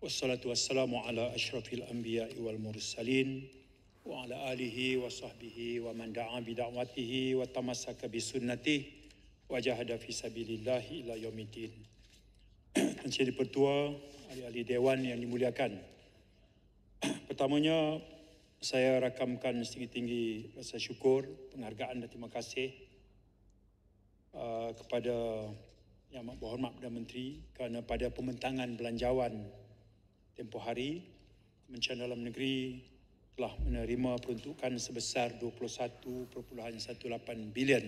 Wassalatu wassalamu ala ashrafil anbiya'i wal mursalin wa ala alihi wa sahbihi wa man da'a bida'watihi wa tamassaka bisunnatihi wa jahada fi sabilillahi ila yaumiddin. Encik Dipertua, ahli-ahli Dewan yang dimuliakan. Pertamanya, saya rakamkan setinggi-tinggi rasa syukur, penghargaan dan terima kasih kepada Yang Berhormat Perdana Menteri kerana pada pembentangan belanjawan tempoh hari, Kementerian Dalam Negeri telah menerima peruntukan sebesar 21.18 bilion.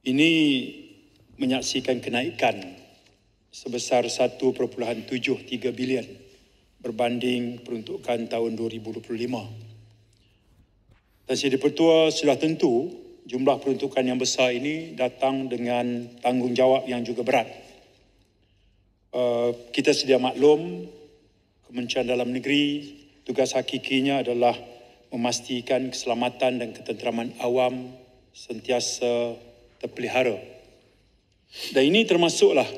Ini menyaksikan kenaikan sebesar 1.73 bilion berbanding peruntukan tahun 2025. Dan Yang Dipertua, sudah tentu jumlah peruntukan yang besar ini datang dengan tanggungjawab yang juga berat. Kita sedia maklum, Kementerian Dalam Negeri, tugas hakikinya adalah memastikan keselamatan dan ketenteraman awam sentiasa terpelihara. Dan ini termasuklah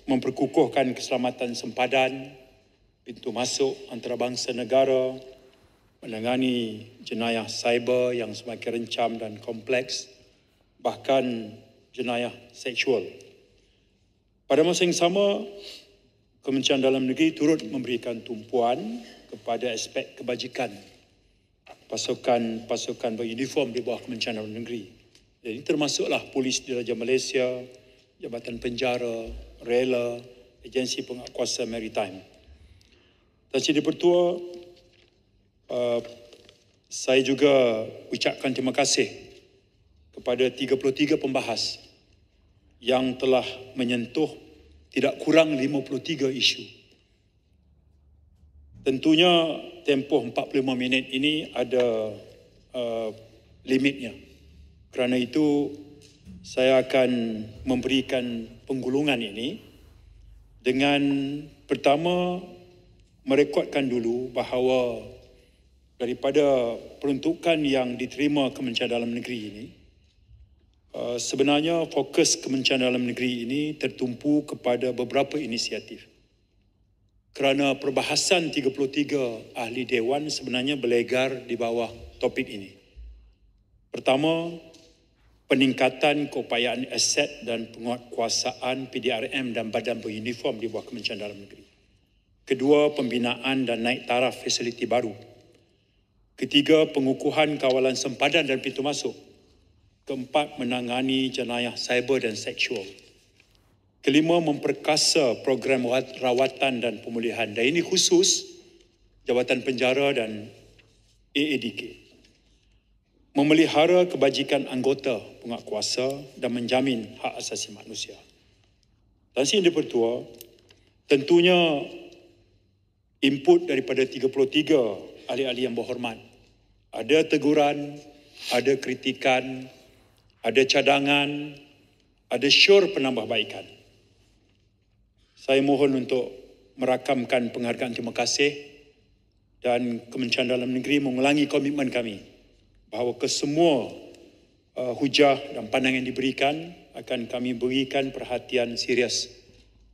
memperkukuhkan keselamatan sempadan, pintu masuk antarabangsa negara, menangani jenayah cyber yang semakin rencam dan kompleks, bahkan jenayah seksual. Pada masa yang sama, Kementerian Dalam Negeri turut memberikan tumpuan kepada aspek kebajikan pasukan beruniform di bawah Kementerian Dalam Negeri. Jadi termasuklah Polis Diraja Malaysia, Jabatan Penjara, Rela, Agensi Penguatkuasa Maritime. Dan Yang Dipertua, saya juga ucapkan terima kasih kepada 33 pembahas yang telah menyentuh tidak kurang 53 isu. Tentunya tempoh 45 minit ini ada limitnya. Kerana itu, saya akan memberikan penggulungan ini dengan pertama merekodkan dulu bahawa daripada peruntukan yang diterima Kementerian Dalam Negeri ini, sebenarnya fokus Kementerian Dalam Negeri ini tertumpu kepada beberapa inisiatif. Kerana perbahasan 33 ahli Dewan sebenarnya berlegar di bawah topik ini. Pertama, peningkatan keupayaan aset dan penguatkuasaan PDRM dan badan beruniform di bawah Kementerian Dalam Negeri. Kedua, pembinaan dan naik taraf fasiliti baru. Ketiga, pengukuhan kawalan sempadan dan pintu masuk. Keempat, menangani jenayah cyber dan seksual. Kelima, memperkasa program rawatan dan pemulihan. Dan ini khusus Jabatan Penjara dan AADK. Memelihara kebajikan anggota penguatkuasa dan menjamin hak asasi manusia. Dan Yang Dipertua, tentunya input daripada 33 ahli-ahli yang berhormat. Ada teguran, ada kritikan, ada cadangan, ada syur penambahbaikan. Saya mohon untuk merakamkan penghargaan terima kasih dan Kementerian Dalam Negeri mengulangi komitmen kami bahawa kesemua hujah dan pandangan yang diberikan akan kami berikan perhatian serius.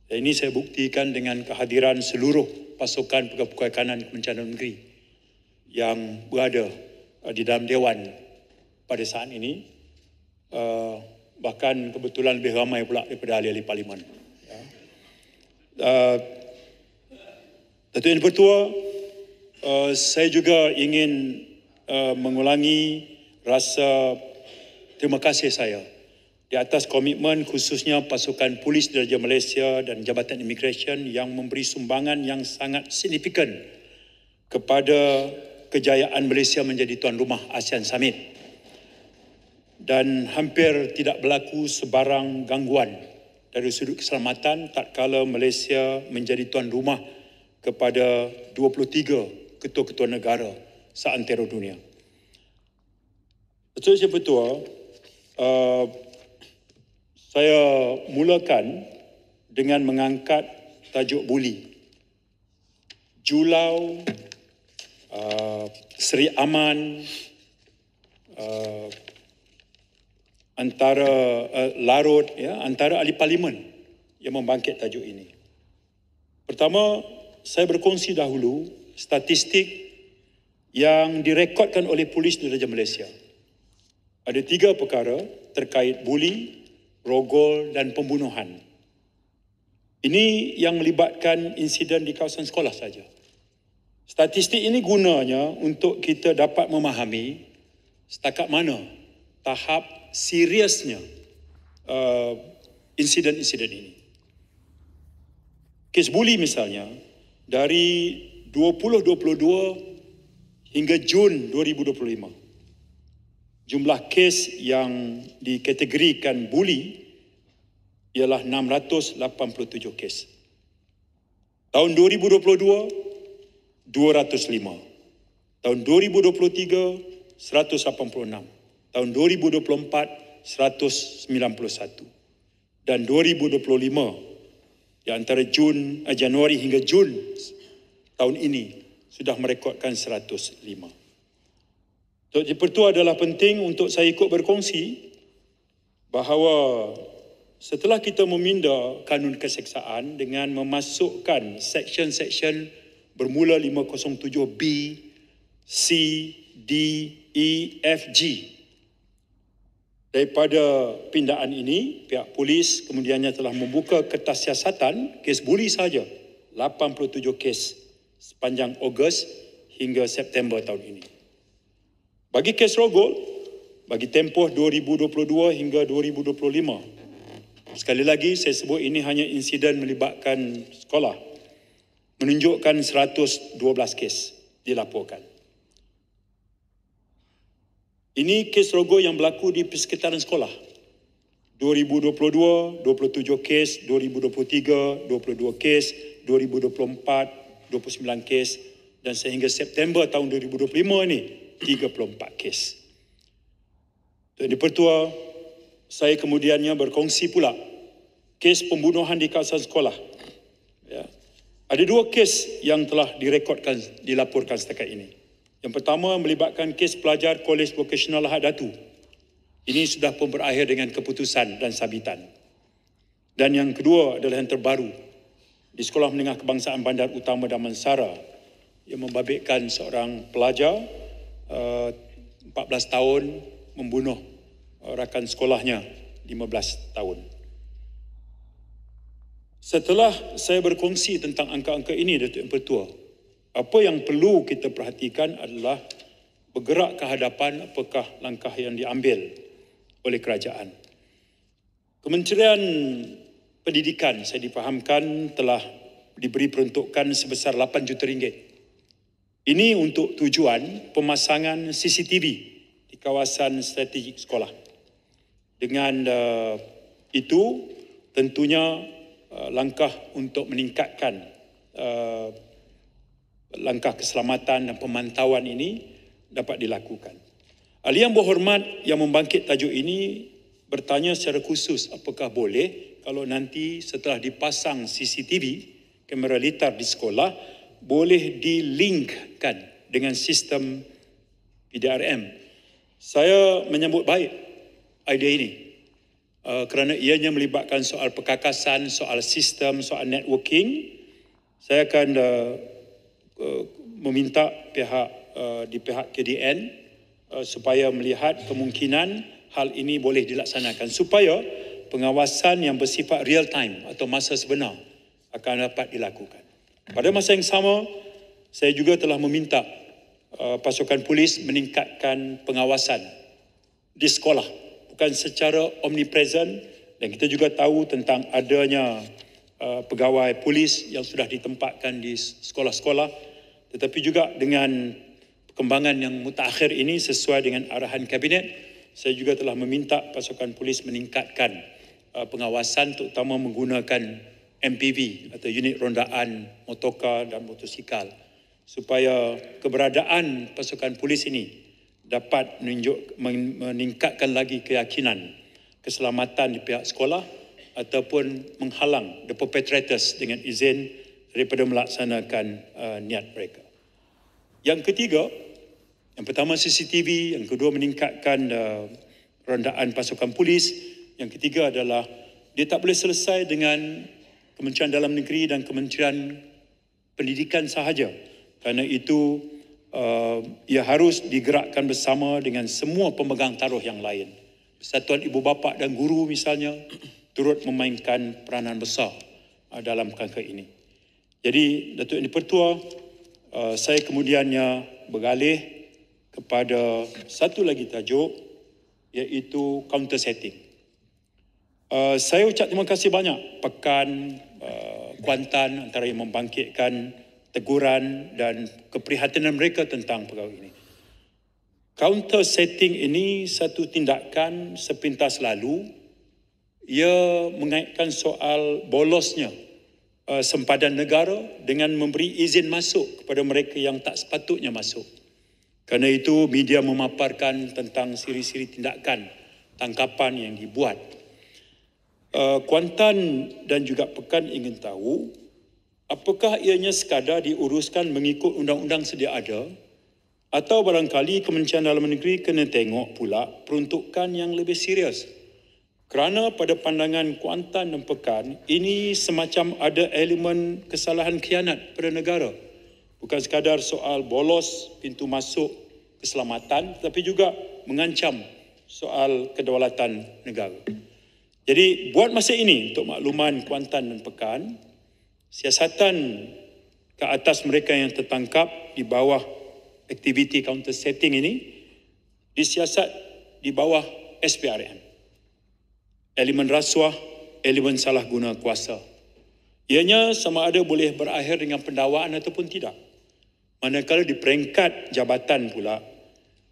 Dan ini saya buktikan dengan kehadiran seluruh pasukan pegawai kanan Kementerian Dalam Negeri yang berada di dalam Dewan pada saat ini. Bahkan kebetulan lebih ramai pula daripada ahli-ahli Parlimen. Datuk Yang Dipertua, saya juga ingin mengulangi rasa terima kasih saya di atas komitmen khususnya pasukan Polis Diraja Malaysia dan Jabatan Immigration yang memberi sumbangan yang sangat signifikan kepada kejayaan Malaysia menjadi tuan rumah ASEAN Summit. Dan hampir tidak berlaku sebarang gangguan dari sudut keselamatan tatkala Malaysia menjadi tuan rumah kepada 23 ketua-ketua negara seantero dunia. Datuk Yang Dipertua, saya mulakan dengan mengangkat tajuk buli. Julau, Seri Aman, antara larut, antara ahli Parlimen yang membangkit tajuk ini. Pertama, saya berkongsi dahulu statistik yang direkodkan oleh polis di Raja Malaysia. Ada 3 perkara terkait buli, rogol dan pembunuhan. Ini yang melibatkan insiden di kawasan sekolah saja. Statistik ini gunanya untuk kita dapat memahami setakat mana tahap seriusnya insiden-insiden ini. Kes buli misalnya, dari 2022 hingga Jun 2025, jumlah kes yang dikategorikan buli ialah 687 kes. Tahun 2022, 205. Tahun 2023, 186. Tahun 2024, 191. Dan 2025, di antara Januari hingga Jun tahun ini sudah merekodkan 105. Jadi itu adalah penting untuk saya ikut berkongsi bahawa setelah kita meminda kanun keseksaan dengan memasukkan seksyen-seksyen bermula 507B, C, D, E, F, G. Daripada pindaan ini, pihak polis kemudiannya telah membuka kertas siasatan kes buli saja, 87 kes sepanjang Ogos hingga September tahun ini. Bagi kes rogol, bagi tempoh 2022 hingga 2025, sekali lagi saya sebut ini hanya insiden melibatkan sekolah, menunjukkan 112 kes dilaporkan. Ini kes rogol yang berlaku di persekitaran sekolah. 2022, 27 kes, 2023, 22 kes, 2024, 29 kes, dan sehingga September tahun 2025 ini, 34 kes. Tuan Dipertua, saya kemudiannya berkongsi pula kes pembunuhan di kawasan sekolah. Ya. Ada 2 kes yang telah direkodkan, dilaporkan setakat ini. Yang pertama melibatkan kes pelajar Kolej Vokasional Lahad Datu. Ini sudah pun berakhir dengan keputusan dan sabitan. Dan yang kedua adalah yang terbaru di Sekolah Menengah Kebangsaan Bandar Utama Damansara yang membabitkan seorang pelajar 14 tahun membunuh rakan sekolahnya 15 tahun. Setelah saya berkongsi tentang angka-angka ini, Datuk Yang Pertua, apa yang perlu kita perhatikan adalah bergerak ke hadapan apakah langkah yang diambil oleh kerajaan. Kementerian Pendidikan saya difahamkan telah diberi peruntukan sebesar 8 juta ringgit. Ini untuk tujuan pemasangan CCTV di kawasan strategik sekolah. Dengan itu tentunya langkah untuk meningkatkan langkah keselamatan dan pemantauan ini dapat dilakukan. Ahli yang berhormat yang membangkit tajuk ini bertanya secara khusus apakah boleh kalau nanti setelah dipasang CCTV, kamera litar di sekolah, boleh dilinkkan dengan sistem PDRM. Saya menyambut baik idea ini kerana ianya melibatkan soal perkakasan, soal sistem, soal networking. Saya akan meminta di pihak KDN supaya melihat kemungkinan hal ini boleh dilaksanakan supaya pengawasan yang bersifat real time atau masa sebenar akan dapat dilakukan. Pada masa yang sama, saya juga telah meminta pasukan polis meningkatkan pengawasan di sekolah, bukan secara omnipresent, dan kita juga tahu tentang adanya pegawai polis yang sudah ditempatkan di sekolah-sekolah, tetapi juga dengan perkembangan yang mutakhir ini sesuai dengan arahan kabinet, saya juga telah meminta pasukan polis meningkatkan pengawasan terutama menggunakan MPV atau unit rondaan motorkar dan motosikal supaya keberadaan pasukan polis ini dapat meningkatkan lagi keyakinan keselamatan di pihak sekolah ataupun menghalang the perpetrators dengan izin daripada melaksanakan niat mereka. Yang ketiga, yang pertama CCTV, yang kedua meningkatkan rondaan pasukan polis, yang ketiga adalah dia tak boleh selesai dengan Kementerian Dalam Negeri dan Kementerian pendidikan sahaja. Kerana itu ia harus digerakkan bersama dengan semua pemegang taruh yang lain. Persatuan Ibu Bapa dan Guru misalnya turut memainkan peranan besar dalam kerangka ini. Jadi Datuk Yang di-Pertua, saya kemudiannya beralih kepada satu lagi tajuk, iaitu counter setting. Saya ucap terima kasih banyak Pekan Kuantan antara yang membangkitkan teguran dan keprihatinan mereka tentang perkara ini. Counter setting ini satu tindakan sepintas lalu. Ia mengaitkan soal bolosnya sempadan negara dengan memberi izin masuk kepada mereka yang tak sepatutnya masuk. Kerana itu media memaparkan tentang siri-siri tindakan tangkapan yang dibuat. Kuantan dan juga Pekan ingin tahu apakah ianya sekadar diuruskan mengikut undang-undang sedia ada atau barangkali Kementerian Dalam Negeri kena tengok pula peruntukan yang lebih serius. Kerana pada pandangan Kuantan dan Pekan, ini semacam ada elemen kesalahan khianat pada negara. Bukan sekadar soal bolos pintu masuk keselamatan, tetapi juga mengancam soal kedaulatan negara. Jadi buat masa ini, untuk makluman Kuantan dan Pekan, siasatan ke atas mereka yang tertangkap di bawah aktiviti counter setting ini disiasat di bawah SPRM. Elemen rasuah, elemen salah guna kuasa. Ianya sama ada boleh berakhir dengan pendakwaan ataupun tidak. Manakala di peringkat jabatan pula,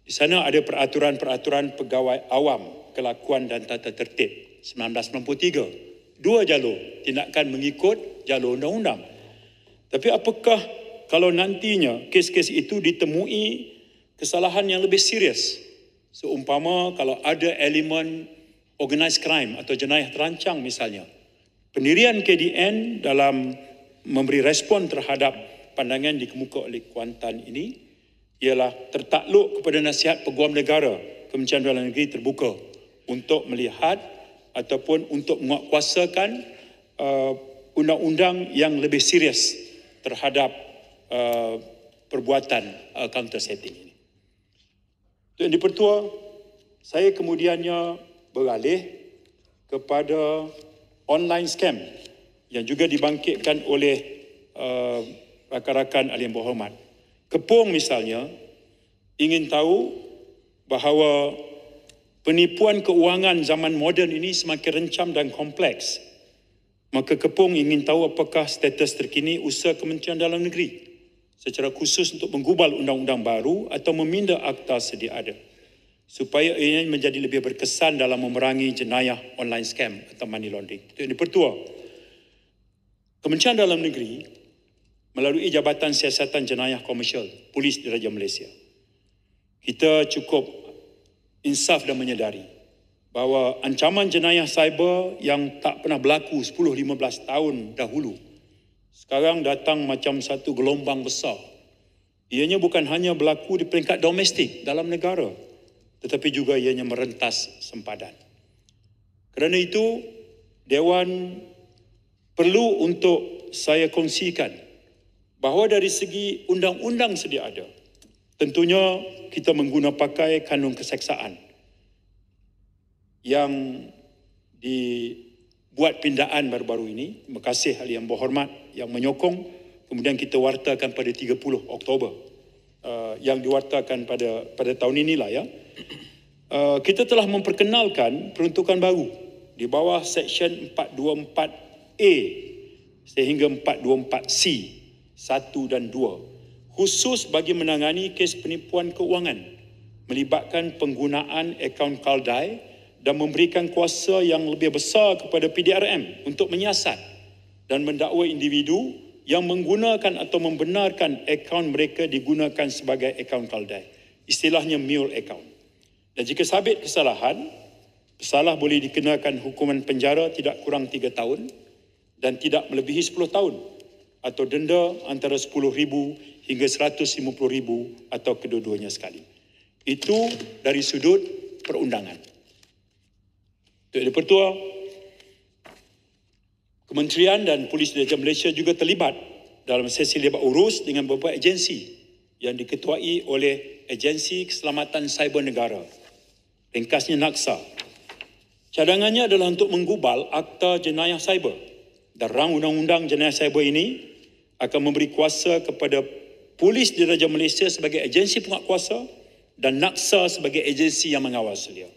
di sana ada peraturan-peraturan pegawai awam, kelakuan dan tata tertib 1993. 2 jalur, tindakan mengikut jalur undang-undang. Tapi apakah kalau nantinya kes-kes itu ditemui kesalahan yang lebih serius? Seumpama kalau ada elemen organized crime atau jenayah terancang misalnya. Pendirian KDN dalam memberi respon terhadap pandangan dikemuka oleh Kuantan ini ialah tertakluk kepada nasihat Peguam Negara Kementerian Dalam Negeri terbuka untuk melihat ataupun untuk menguatkuasakan undang-undang yang lebih serius terhadap perbuatan counter setting ini. Yang di-Pertua, saya kemudiannya beralih kepada online scam yang juga dibangkitkan oleh rakan-rakan ahli yang berhormat. Kepung misalnya ingin tahu bahawa penipuan keuangan zaman moden ini semakin rencam dan kompleks. Maka Kepung ingin tahu apakah status terkini usaha Kementerian Dalam Negeri secara khusus untuk menggubal undang-undang baru atau meminda akta sedia ada, supaya ia menjadi lebih berkesan dalam memerangi jenayah online scam atau money laundering. Itu yang di-Pertua. Kementerian Dalam Negeri melalui Jabatan Siasatan Jenayah Komersial, Polis Diraja Malaysia, kita cukup insaf dan menyedari bahawa ancaman jenayah cyber yang tak pernah berlaku 10-15 tahun dahulu sekarang datang macam satu gelombang besar. Ianya bukan hanya berlaku di peringkat domestik dalam negara, tetapi juga ianya merentas sempadan. Kerana itu, Dewan perlu untuk saya kongsikan bahawa dari segi undang-undang sedia ada, tentunya kita mengguna pakai kanun keseksaan yang dibuat pindaan baru-baru ini. Terima kasih ahli yang berhormat yang menyokong. Kemudian kita wartakan pada 30 Oktober yang diwartakan pada tahun inilah ya. Kita telah memperkenalkan peruntukan baru di bawah Seksyen 424A sehingga 424C 1 dan 2 khusus bagi menangani kes penipuan keuangan melibatkan penggunaan akaun Kaldai dan memberikan kuasa yang lebih besar kepada PDRM untuk menyiasat dan mendakwa individu yang menggunakan atau membenarkan akaun mereka digunakan sebagai akaun Kaldai. Istilahnya mule account. Dan jika sabit kesalahan, pesalah boleh dikenakan hukuman penjara tidak kurang 3 tahun dan tidak melebihi 10 tahun atau denda antara RM10,000 hingga RM150,000 atau kedua-duanya sekali. Itu dari sudut perundangan. Untuk di-Pertua, Kementerian dan Polis Diraja Malaysia juga terlibat dalam sesi lebat urus dengan beberapa agensi yang diketuai oleh Agensi Keselamatan Cyber Negara, ringkasnya NAKSA. Cadangannya adalah untuk menggubal Akta Jenayah Cyber dan rang undang-undang jenayah cyber ini akan memberi kuasa kepada Polis Diraja Malaysia sebagai agensi penguatkuasa dan NAKSA sebagai agensi yang mengawal selia.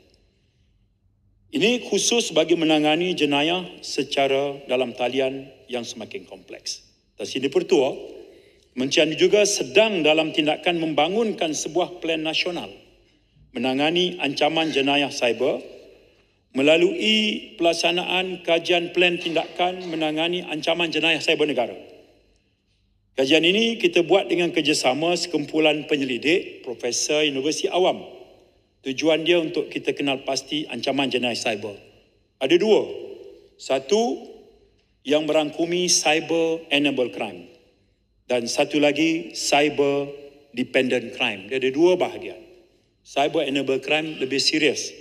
Ini khusus bagi menangani jenayah secara dalam talian yang semakin kompleks. Dan sini Pertua, Kementerian juga sedang dalam tindakan membangunkan sebuah plan nasional menangani ancaman jenayah cyber melalui pelaksanaan kajian plan tindakan menangani ancaman jenayah cyber negara. Kajian ini kita buat dengan kerjasama sekumpulan penyelidik, Profesor Universiti Awam. Tujuan dia untuk kita kenal pasti ancaman jenayah cyber. Ada dua. Satu, yang merangkumi cyber enabled crime. Dan satu lagi, cyber dependent crime. Dia ada dua bahagian. Cyber enabled crime lebih serius.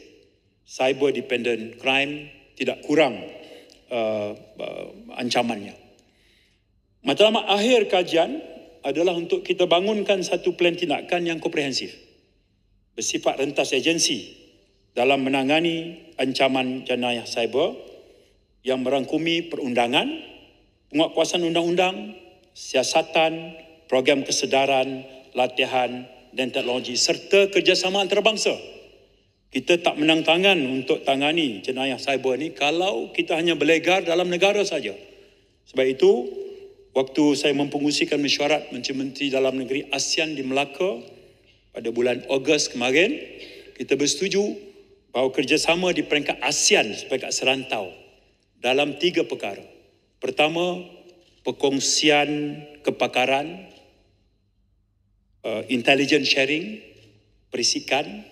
Cyber dependent crime tidak kurang ancamannya. Matlamat akhir kajian adalah untuk kita bangunkan satu plan tindakan yang komprehensif bersifat rentas agensi dalam menangani ancaman jenayah cyber yang merangkumi perundangan, penguatkuasaan undang-undang, siasatan, program kesedaran, latihan dan teknologi serta kerjasama antarabangsa. Kita tak menang tangan untuk tangani jenayah cyber ini kalau kita hanya berlegar dalam negara saja. Sebab itu, waktu saya mempengusikan mesyuarat Menteri-Menteri Dalam Negeri ASEAN di Melaka pada bulan Ogos kemarin, kita bersetuju bahawa kerjasama di peringkat ASEAN sebagai serantau dalam 3 perkara. Pertama, perkongsian kepakaran, intelligence sharing, perisikan,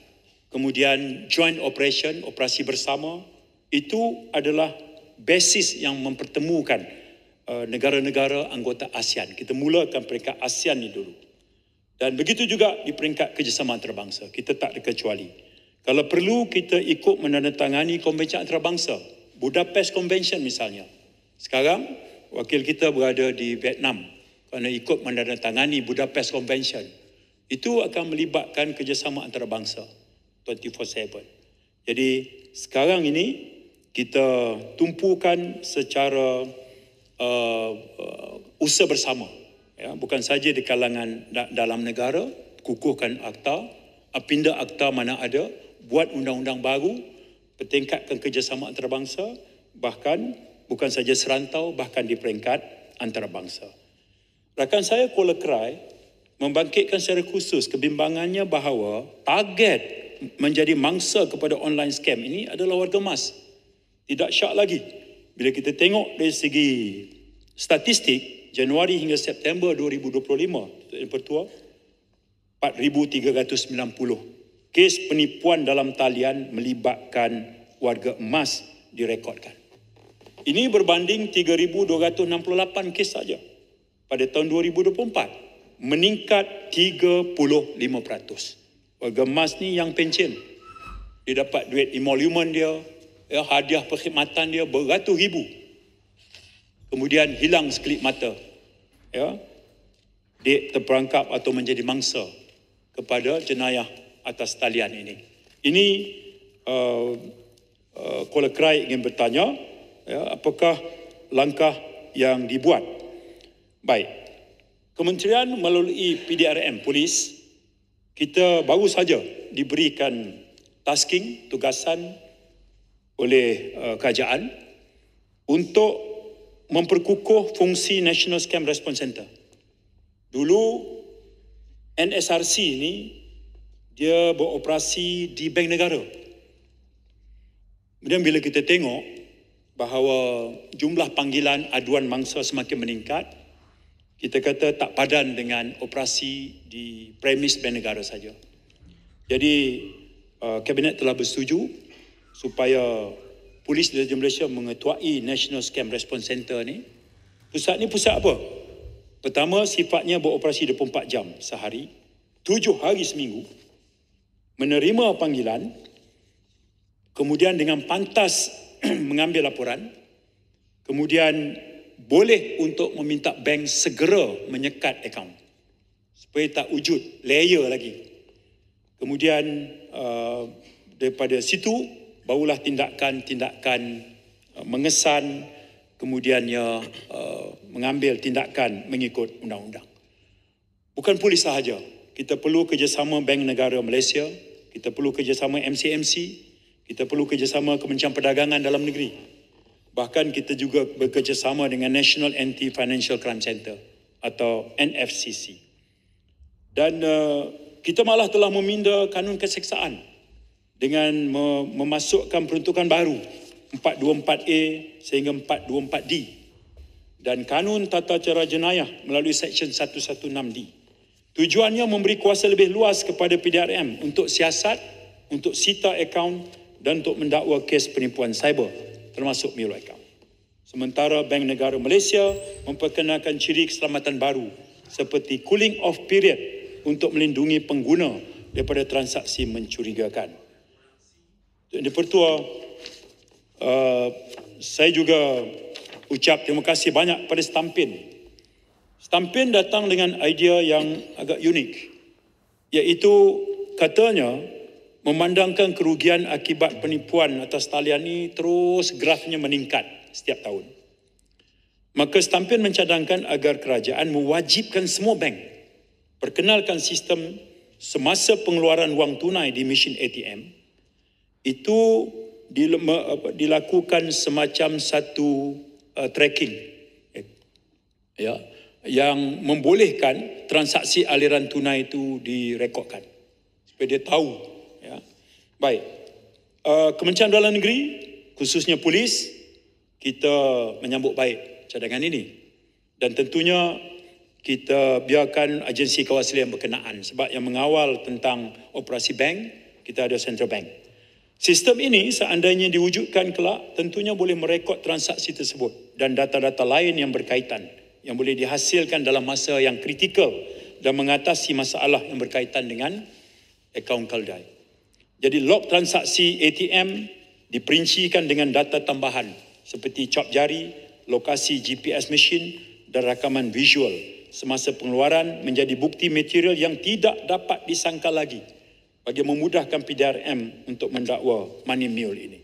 kemudian joint operation, operasi bersama, itu adalah basis yang mempertemukan negara-negara anggota ASEAN. Kita mulakan peringkat ASEAN ni dulu. Dan begitu juga di peringkat kerjasama antarabangsa. Kita tak dikecuali. Kalau perlu, kita ikut menandatangani konvensyen antarabangsa. Budapest Convention misalnya. Sekarang, wakil kita berada di Vietnam kerana ikut menandatangani Budapest Convention. Itu akan melibatkan kerjasama antarabangsa 24/7. Jadi, sekarang ini kita tumpukan secara usaha bersama. Ya, bukan saja di kalangan dalam negara, kukuhkan akta, pindah akta mana ada, buat undang-undang baru, pertingkatkan kerjasama antarabangsa, bahkan bukan saja serantau, bahkan di peringkat antarabangsa. Rakan saya Kuala Krai membangkitkan secara khusus kebimbangannya bahawa target menjadi mangsa kepada online scam ini adalah warga emas. Tidak syak lagi. Bila kita tengok dari segi statistik, Januari hingga September 2025, Tuan Pertua, 4,390 kes penipuan dalam talian melibatkan warga emas direkodkan. Ini berbanding 3,268 kes saja pada tahun 2024, meningkat 35%. Warga emas ni yang pencen. Dia dapat duit emolument dia, ya, hadiah perkhidmatan dia beratus ribu. Kemudian hilang sekelip mata. Ya, dia terperangkap atau menjadi mangsa kepada jenayah atas talian ini. Ini Kuala Krai ingin bertanya, ya, apakah langkah yang dibuat? Baik, Kementerian melalui PDRM, Polis, kita baru saja diberikan tasking, tugasan oleh kerajaan untuk memperkukuh fungsi National Scam Response Center. Dulu NSRC ni dia beroperasi di Bank Negara. Kemudian bila kita tengok bahawa jumlah panggilan aduan mangsa semakin meningkat, kita kata tak padan dengan operasi di premis Bank Negara saja. Jadi Kabinet telah bersetuju supaya Polis Diraja Malaysia mengetuai National Scam Response Center ni. Pusat ni pusat apa? Pertama, sifatnya beroperasi 24 jam sehari, 7 hari seminggu, menerima panggilan, kemudian dengan pantas mengambil laporan, kemudian boleh untuk meminta bank segera menyekat akaun supaya tak wujud layer lagi. Kemudian daripada situ barulah tindakan-tindakan mengesan, kemudiannya mengambil tindakan mengikut undang-undang. Bukan polis sahaja, kita perlu kerjasama Bank Negara Malaysia, kita perlu kerjasama MCMC, kita perlu kerjasama Kementerian Perdagangan Dalam Negeri. Bahkan kita juga bekerjasama dengan National Anti-Financial Crime Centre atau NFCC. Dan kita malah telah meminda kanun keseksaan dengan memasukkan peruntukan baru 424A sehingga 424D dan kanun tata cara jenayah melalui Seksyen 116D. Tujuannya memberi kuasa lebih luas kepada PDRM untuk siasat, untuk sita akaun dan untuk mendakwa kes penipuan cyber termasuk Miro Account. Sementara Bank Negara Malaysia memperkenalkan ciri keselamatan baru seperti cooling off period untuk melindungi pengguna daripada transaksi mencurigakan. Di Pertua, saya juga ucap terima kasih banyak pada Stampin. Stampin datang dengan idea yang agak unik, iaitu katanya memandangkan kerugian akibat penipuan atas talian ini terus grafnya meningkat setiap tahun. Maka Stampin mencadangkan agar kerajaan mewajibkan semua bank perkenalkan sistem semasa pengeluaran wang tunai di mesin ATM itu dilakukan semacam satu tracking yang membolehkan transaksi aliran tunai itu direkodkan supaya dia tahu. Baik, Kementerian Dalam Negeri, khususnya polis, kita menyambut baik cadangan ini. Dan tentunya kita biarkan agensi kewakilan berkenaan sebab yang mengawal tentang operasi bank, kita ada Central Bank. Sistem ini seandainya diwujudkan kelak, tentunya boleh merekod transaksi tersebut dan data-data lain yang berkaitan yang boleh dihasilkan dalam masa yang kritikal dan mengatasi masalah yang berkaitan dengan akaun keldai. Jadi log transaksi ATM diperincikan dengan data tambahan seperti cap jari, lokasi GPS machine dan rakaman visual semasa pengeluaran menjadi bukti material yang tidak dapat disangkal lagi bagi memudahkan PDRM untuk mendakwa money mule ini.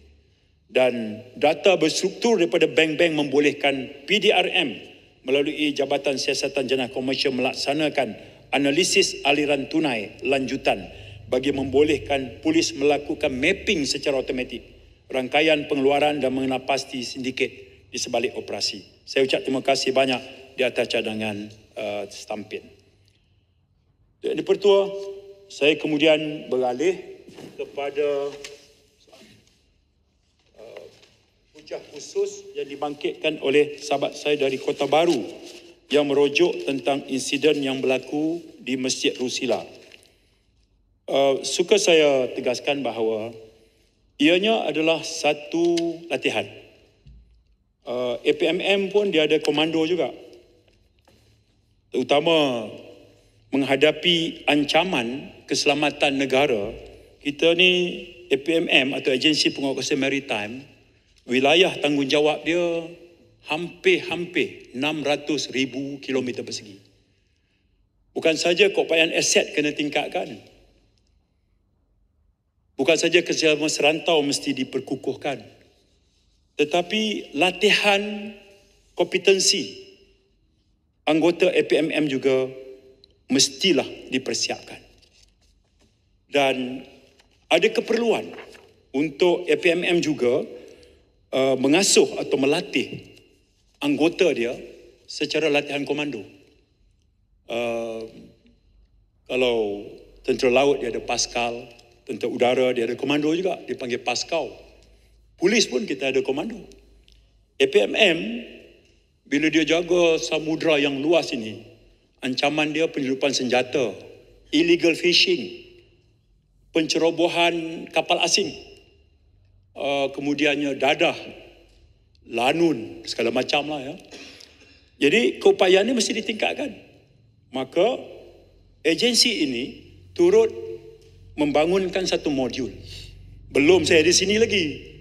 Dan data berstruktur daripada bank-bank membolehkan PDRM melalui Jabatan Siasatan Jenayah Komersial melaksanakan analisis aliran tunai lanjutan bagi membolehkan polis melakukan mapping secara automatik rangkaian pengeluaran dan mengenal pasti sindiket di sebalik operasi. Saya ucap terima kasih banyak di atas cadangan Stampin. Di Pertua, saya kemudian beralih kepada hujah khusus yang dibangkitkan oleh sahabat saya dari Kota Baru yang merujuk tentang insiden yang berlaku di Masjid Rusila. Suka saya tegaskan bahawa ianya adalah satu latihan. APMM pun dia ada komando juga. Terutama menghadapi ancaman keselamatan negara, kita ni APMM atau Agensi Penguatkuasaan Maritime, wilayah tanggungjawab dia hampir 600,000 kilometer persegi. Bukan saja keupayaan aset kena tingkatkan. Bukan saja kerjasama serantau mesti diperkukuhkan, tetapi latihan kompetensi anggota APMM juga mestilah dipersiapkan. Dan ada keperluan untuk APMM juga mengasuh atau melatih anggota dia secara latihan komando. Kalau tentera laut dia ada Pascal, tentera udara dia ada komando juga, dipanggil Paskau. Polis pun kita ada komando. APMM, bila dia jaga samudra yang luas ini, ancaman dia penyelundupan senjata, illegal fishing, pencerobohan kapal asing, kemudiannya dadah, lanun, segala macam lah ya. Jadi keupayaan ini mesti ditingkatkan. Maka agensi ini turut membangunkan satu modul. Belum saya di sini lagi.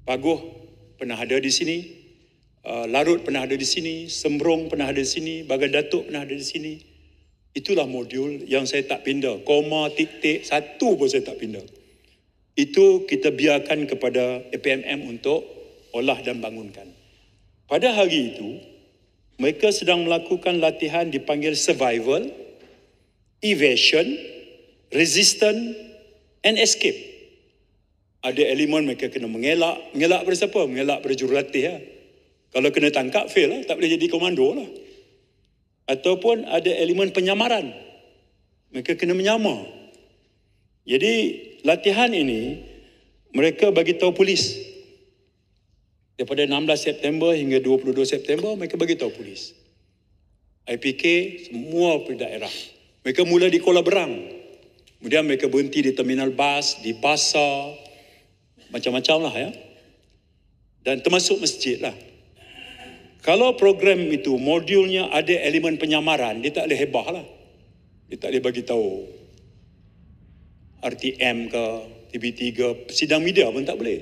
Paguh pernah ada di sini. Larut pernah ada di sini, Sembrong pernah ada di sini, Bagan Datuk pernah ada di sini. Itulah modul yang saya tak pindah. Koma, titik, satu pun saya tak pindah. Itu kita biarkan kepada APMM untuk olah dan bangunkan. Pada hari itu, mereka sedang melakukan latihan dipanggil survival, evasion, resistance and escape. Ada elemen mereka kena mengelak. Mengelak pada siapa? Mengelak pada jurulatih lah. Kalau kena tangkap, fail lah. Tak boleh jadi komando lah. Ataupun ada elemen penyamaran. Mereka kena menyamar. Jadi latihan ini mereka bagi tahu polis. Daripada 16 September hingga 22 September mereka bagi tahu polis. IPK semua daerah. Mereka mula di Kuala Berang. Kemudian mereka berhenti di terminal bas, di pasar, macam-macam lah ya. Dan termasuk masjid lah. Kalau program itu modulnya ada elemen penyamaran, dia tak boleh hebah lah. Dia tak boleh bagi tahu RTM ke, TV3, sidang media pun tak boleh.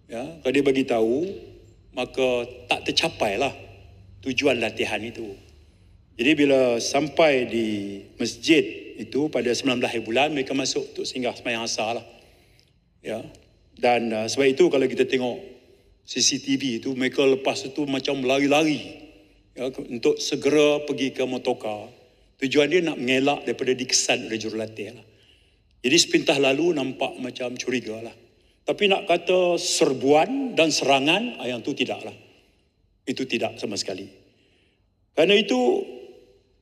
Ya, kalau dia bagi tahu, maka tak tercapai lah tujuan latihan itu. Jadi bila sampai di masjid itu pada 19 hari bulan, mereka masuk untuk singgah sembahyang asar lah. Ya. Dan sebab itu kalau kita tengok CCTV itu, mereka lepas itu macam lari-lari ya, untuk segera pergi ke motorkar. Tujuan dia nak mengelak daripada dikesan oleh jurulatih lah. Jadi sepintas lalu nampak macam curiga lah. Tapi nak kata serbuan dan serangan, yang itu tidaklah. Itu tidak sama sekali. Kerana itu,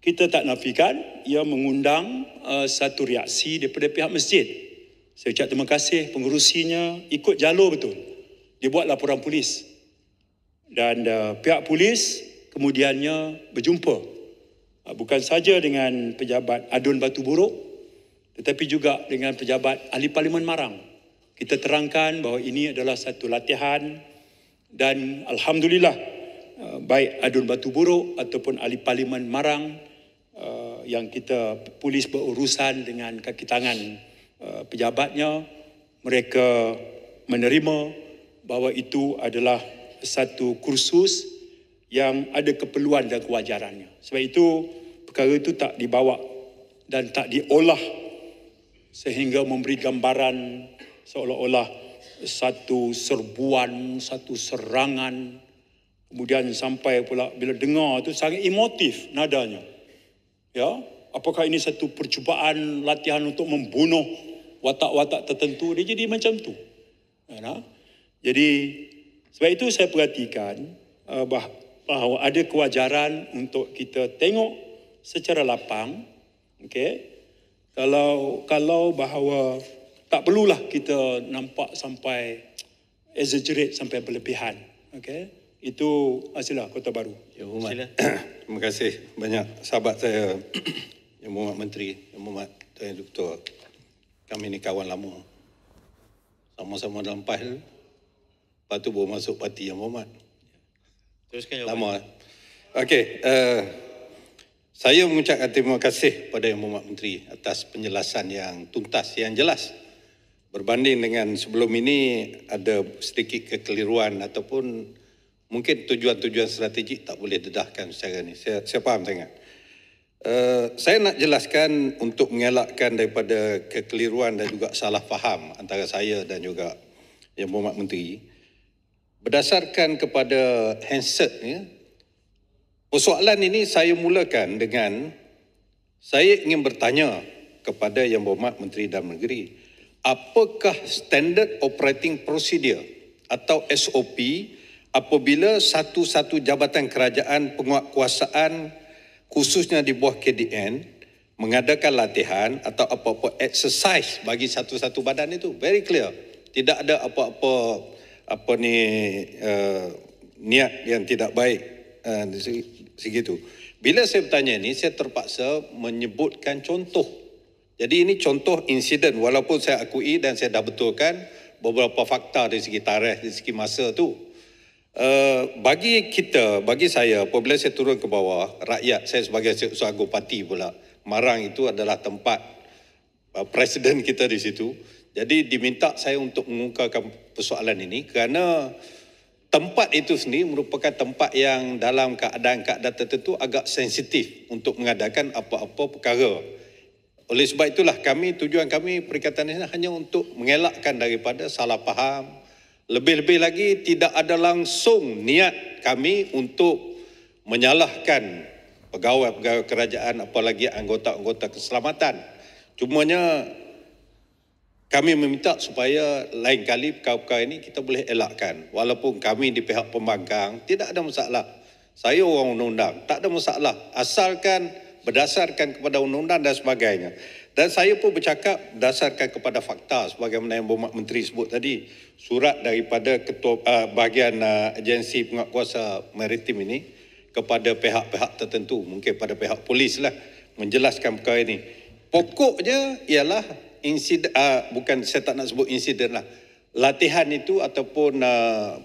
kita tak nafikan, ia mengundang satu reaksi daripada pihak masjid. Saya ucap terima kasih pengurusinya, ikut jalur betul. Dia buat laporan polis. Dan pihak polis kemudiannya berjumpa. Bukan saja dengan pejabat Adun Batu Buruk, tetapi juga dengan pejabat Ahli Parlimen Marang. Kita terangkan bahawa ini adalah satu latihan dan Alhamdulillah baik Adun Batu Buruk ataupun Ahli Parlimen Marang yang kita polis berurusan dengan kaki tangan pejabatnya, mereka menerima bahawa itu adalah satu kursus yang ada keperluan dan kewajarannya. Sebab itu perkara itu tak dibawa dan tak diolah sehingga memberi gambaran seolah-olah satu serbuan, satu serangan. Kemudian sampai pula bila dengar tu sangat emotif nadanya. Ya, apakah ini satu percubaan latihan untuk membunuh watak-watak tertentu? Dia jadi macam tu. Ya, jadi sebab itu saya perhatikan bahawa ada kewajaran untuk kita tengok secara lapang, okey. Kalau bahawa tak perlulah kita nampak sampai exaggerate sampai berlebihan, okey. Itu hasillah Kota Baru. Ya, Muhammad. Terima kasih banyak sahabat saya Yang Muhammad Menteri, Yang Muhammad Tuan Doktor. Kami ni kawan lama. Sama-sama dalam PAS. Lepas tu baru masuk parti Yang Muhammad. Teruskan jawapan. Lama. Okey, saya mengucapkan terima kasih pada Yang Muhammad Menteri atas penjelasan yang tuntas, yang jelas. Berbanding dengan sebelum ini ada sedikit kekeliruan ataupun mungkin tujuan-tujuan strategik tak boleh dedahkan secara ni. Saya faham sangat. Saya nak jelaskan untuk mengelakkan daripada kekeliruan dan juga salah faham antara saya dan juga Yang Muhammad Menteri. Berdasarkan kepada handset ni, persoalan ini saya mulakan dengan saya ingin bertanya kepada Yang Berhormat Menteri Dalam Negeri, apakah Standard Operating Procedure atau SOP apabila satu-satu jabatan kerajaan penguatkuasaan khususnya di bawah KDN mengadakan latihan atau apa-apa exercise bagi satu-satu badan itu? Very clear. Tidak ada apa-apa niat yang tidak baik segitu. Bila saya bertanya ini, saya terpaksa menyebutkan contoh. Jadi ini contoh insiden, walaupun saya akui dan saya dah betulkan beberapa fakta dari segi tarikh, dari segi masa tu. Bagi saya, apabila saya turun ke bawah, rakyat, saya sebagai Ketua Agung Parti pula, Marang itu adalah tempat presiden kita di situ. Jadi diminta saya untuk mengungkapkan persoalan ini kerana tempat itu sendiri merupakan tempat yang dalam keadaan-keadaan tertentu agak sensitif untuk mengadakan apa-apa perkara. Oleh sebab itulah tujuan kami Perikatan Nasional hanya untuk mengelakkan daripada salah faham. Lebih-lebih lagi tidak ada langsung niat kami untuk menyalahkan pegawai-pegawai kerajaan apalagi anggota-anggota keselamatan. Cumanya kami meminta supaya lain kali perkara-perkara ini kita boleh elakkan. Walaupun kami di pihak pembangkang tidak ada masalah. Saya orang undang-undang, tak ada masalah. Asalkan berdasarkan kepada undang-undang dan sebagainya. Dan saya pun bercakap berdasarkan kepada fakta sebagaimana yang Berhormat Menteri sebut tadi. Surat daripada ketua bahagian agensi penguatkuasa maritim ini kepada pihak-pihak tertentu, mungkin pada pihak polis lah, menjelaskan perkara ini. Pokoknya ialah insiden, bukan saya tak nak sebut insiden lah, latihan itu ataupun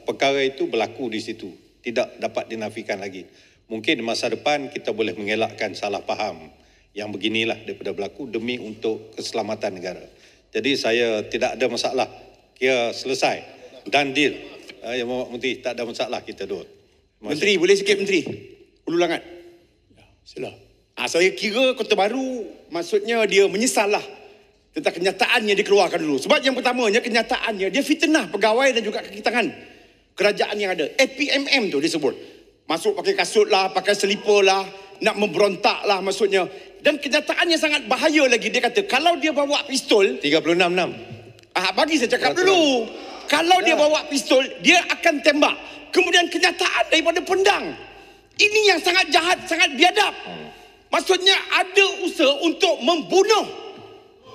perkara itu berlaku di situ, tidak dapat dinafikan lagi. Mungkin di masa depan kita boleh mengelakkan salah faham yang beginilah daripada berlaku demi untuk keselamatan negara. Jadi saya tidak ada masalah, kira selesai dan deal. Yang Berhormat Menteri, tak ada masalah kita dua. Menteri, boleh sikit Menteri? Hulu Langat. Sila. Saya kira Kota Baru maksudnya dia menyesal lah tentang kenyataannya dia keluarkan dulu. Sebab yang pertamanya kenyataannya dia fitnah pegawai dan juga kaki tangan kerajaan yang ada. APMM tu disebut. Masuk pakai kasut lah, pakai selipar lah, nak memberontak lah maksudnya. Dan kenyataannya sangat bahaya lagi. Dia kata kalau dia bawa pistol 36.6. bagi saya cakap dulu. Kalau dia bawa pistol, dia akan tembak. Kemudian kenyataan daripada pedang. Ini yang sangat jahat, sangat biadab. Maksudnya ada usaha untuk membunuh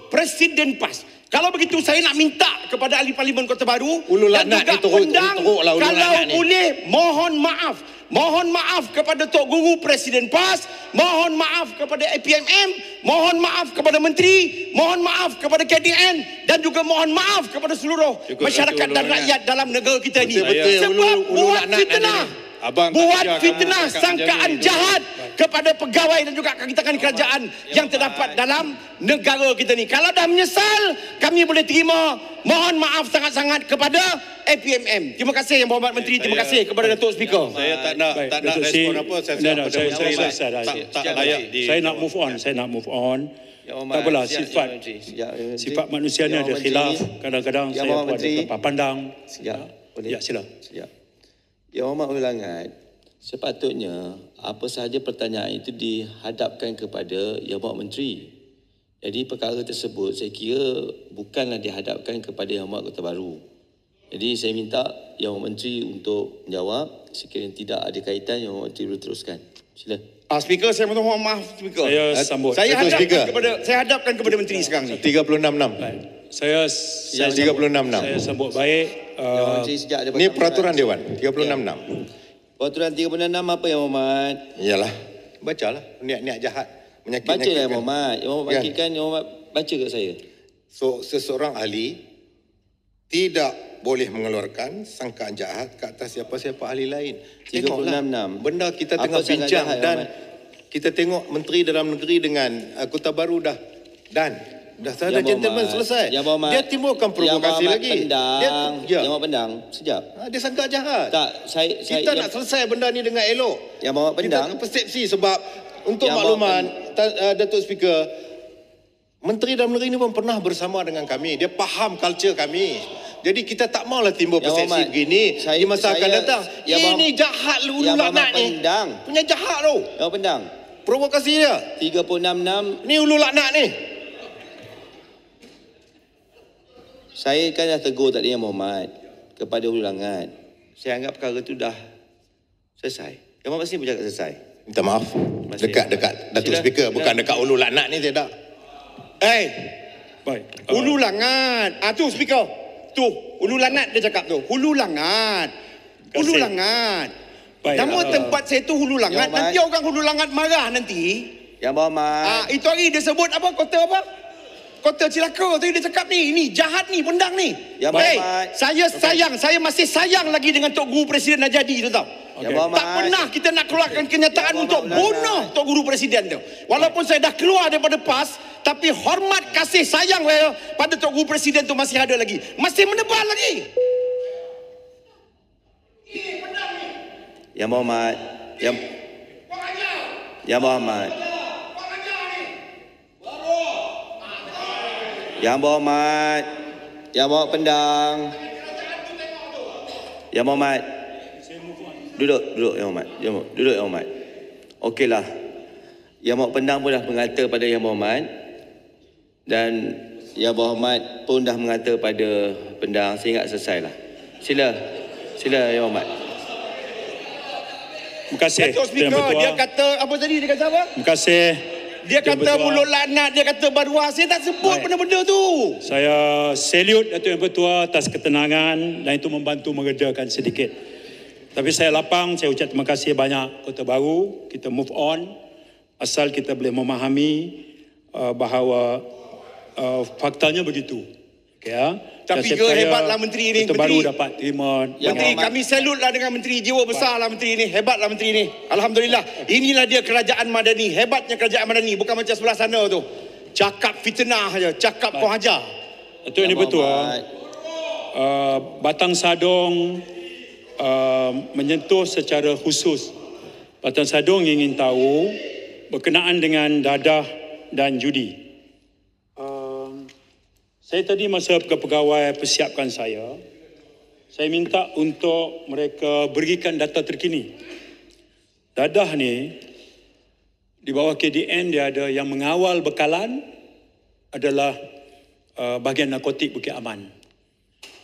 Presiden PAS. Kalau begitu saya nak minta kepada ahli Parlimen Kota Baru Ulu dan laknat juga ni, teruk undang, lah ulu kalau laknat ni. boleh mohon maaf. Mohon maaf kepada Tok Guru Presiden PAS, mohon maaf kepada APMM, mohon maaf kepada Menteri, mohon maaf kepada KDN dan juga mohon maaf kepada seluruh masyarakat dan rakyat dalam negara kita ini. Sebab buat fitnah. Buat fitnah sangkaan jahat kepada pegawai dan juga kaki tangan kerajaan yang terdapat dalam negara kita ni. Kalau dah menyesal, kami boleh terima. Mohon maaf sangat-sangat kepada APMM. Terima kasih Yang Berhormat Menteri. Terima kasih kepada Datuk Speaker. Saya tak nak respon apa. Tak layak di. Saya nak move on. Tak apalah, sifat manusia ni ada khilaf. Kadang-kadang saya pun ada beberapa pandang. Ya, sila. Yang Hormat Ulu Langat, sepatutnya apa sahaja pertanyaan itu dihadapkan kepada Yang Hormat Menteri. Jadi perkara tersebut saya kira bukanlah dihadapkan kepada Yang Hormat Kota Baru. Jadi saya minta Yang Hormat Menteri untuk menjawab. Sekiranya tidak ada kaitan, Yang Hormat Menteri boleh teruskan. Sila. Speaker, saya mohon maaf Speaker. Saya sambut. Saya hadapkan kepada Menteri sekarang ni. 36.6. Saya 36.6. Saya sambut baik. Yang Hormat Menteri sejak ada Ini peraturan Dewan 36.6. Peraturan 36 apa Yang Hormat? Iyalah. Bacalah niat-niat jahat menyakitkan. Baca Yang Hormat. Yang Hormat bangkitkan, Yang Hormat baca kat saya. So seseorang ahli tidak boleh mengeluarkan sangkaan jahat ke atas siapa-siapa ahli lain. 36.6. Benda kita Apa tengah sangat bincang jahat, dan Ahmad? kita tengok Menteri Dalam Negeri dengan Kota Baru dah salah Yang gentleman Berhormat. selesai. Yang Berhormat. Dia timbulkan provokasi lagi. Pendang. Dia Yang Berhormat pendang. Sekejap. dia sangka jahat. Tak, Kita nak selesai benda ni dengan elok. Yang Berhormat pendang. Kita persepsi sebab untuk Yang makluman Datuk Speaker, Menteri Dalam Negeri ni pun pernah bersama dengan kami. Dia faham culture kami. Jadi kita tak maulah timbul Yang persepsi Berhormat, begini di masa akan datang. Yang Ini jahat lu Yang laknat Berhormat ni. pendang. Punya jahat tu. Yang Berhormat pendang. Provokasi dia. 36.6. Ni ulu laknat ni. Saya kan dah tegur tadi Yang Berhormat kepada Hulu Langat. Saya anggap perkara tu dah selesai. Yang Berhormat mesti bercakap selesai. Minta maaf. Masih. Dekat Datuk Sila. Speaker. Bukan Sila. dekat ulu laknat ni tidak. Baik. Hulu Langat. Tu Speaker. Tu Hulu Langat dia cakap tu. Hulu Langat. Hulu Kasih. Langat. Baik, Nama tempat saya tu Hulu Langat. Yang Nanti orang Hulu Langat marah nanti. Yang Berhormat. Itu hari dia sebut apa? Kota apa? Kota Cilaka tu dia cakap ni. Ini jahat ni, pendang ni. Yang Berhormat. Saya masih sayang lagi dengan Tok Guru Presiden Najadi tu tau. Yang Berhormat. Tak pernah kita nak keluarkan kenyataan Yang untuk Berhormat bunuh Tok Guru Presiden tu. Walaupun saya dah keluar daripada PAS, tapi hormat kasih sayang saya pada Tok Guru Presiden tu masih ada lagi. Masih menebal lagi. Yang Berhormat, Yang Berhormat, Yang Berhormat, Yang Berhormat Pendang, Yang Berhormat, duduk Yang Berhormat, duduk Yang Berhormat. Okeylah, Yang Berhormat Pendang pun dah mengata pada Yang Berhormat dan Yang Berhormat pun dah mengata pada Pendang sehingga selesai lah. Sila Yang Berhormat. Terima kasih. Datuk Speaker, dia kata apa tadi? Dia kata apa? Terima kasih. Dia kata mulut laknat, dia kata baruah. Saya tak sebut benda-benda tu. Saya salute Datuk Yang Bertuah atas ketenangan dan itu membantu meredakan sedikit. Tapi saya lapang, saya ucap terima kasih banyak Kota Baru. Kita move on asal kita boleh memahami bahawa faktanya begitu. Okay, ya? Tapi juga hebatlah menteri ni. Kota Baru dapat terima. Menteri, kami salute lah dengan menteri. Jiwa besar lah menteri ni. Hebatlah menteri ni. Alhamdulillah. Inilah dia kerajaan madani. Hebatnya kerajaan madani. Bukan macam sebelah sana tu. Cakap fitnah saja. Cakap kau hajar. Datuk Yang Bertuah, Batang Sadong menyentuh secara khusus. Batang Sadong ingin tahu berkenaan dengan dadah dan judi. Saya tadi masa pegawai persiapkan saya minta untuk mereka berikan data terkini. Dadah ni di bawah KDN dia ada yang mengawal bekalan adalah bahagian narkotik Bukit Aman.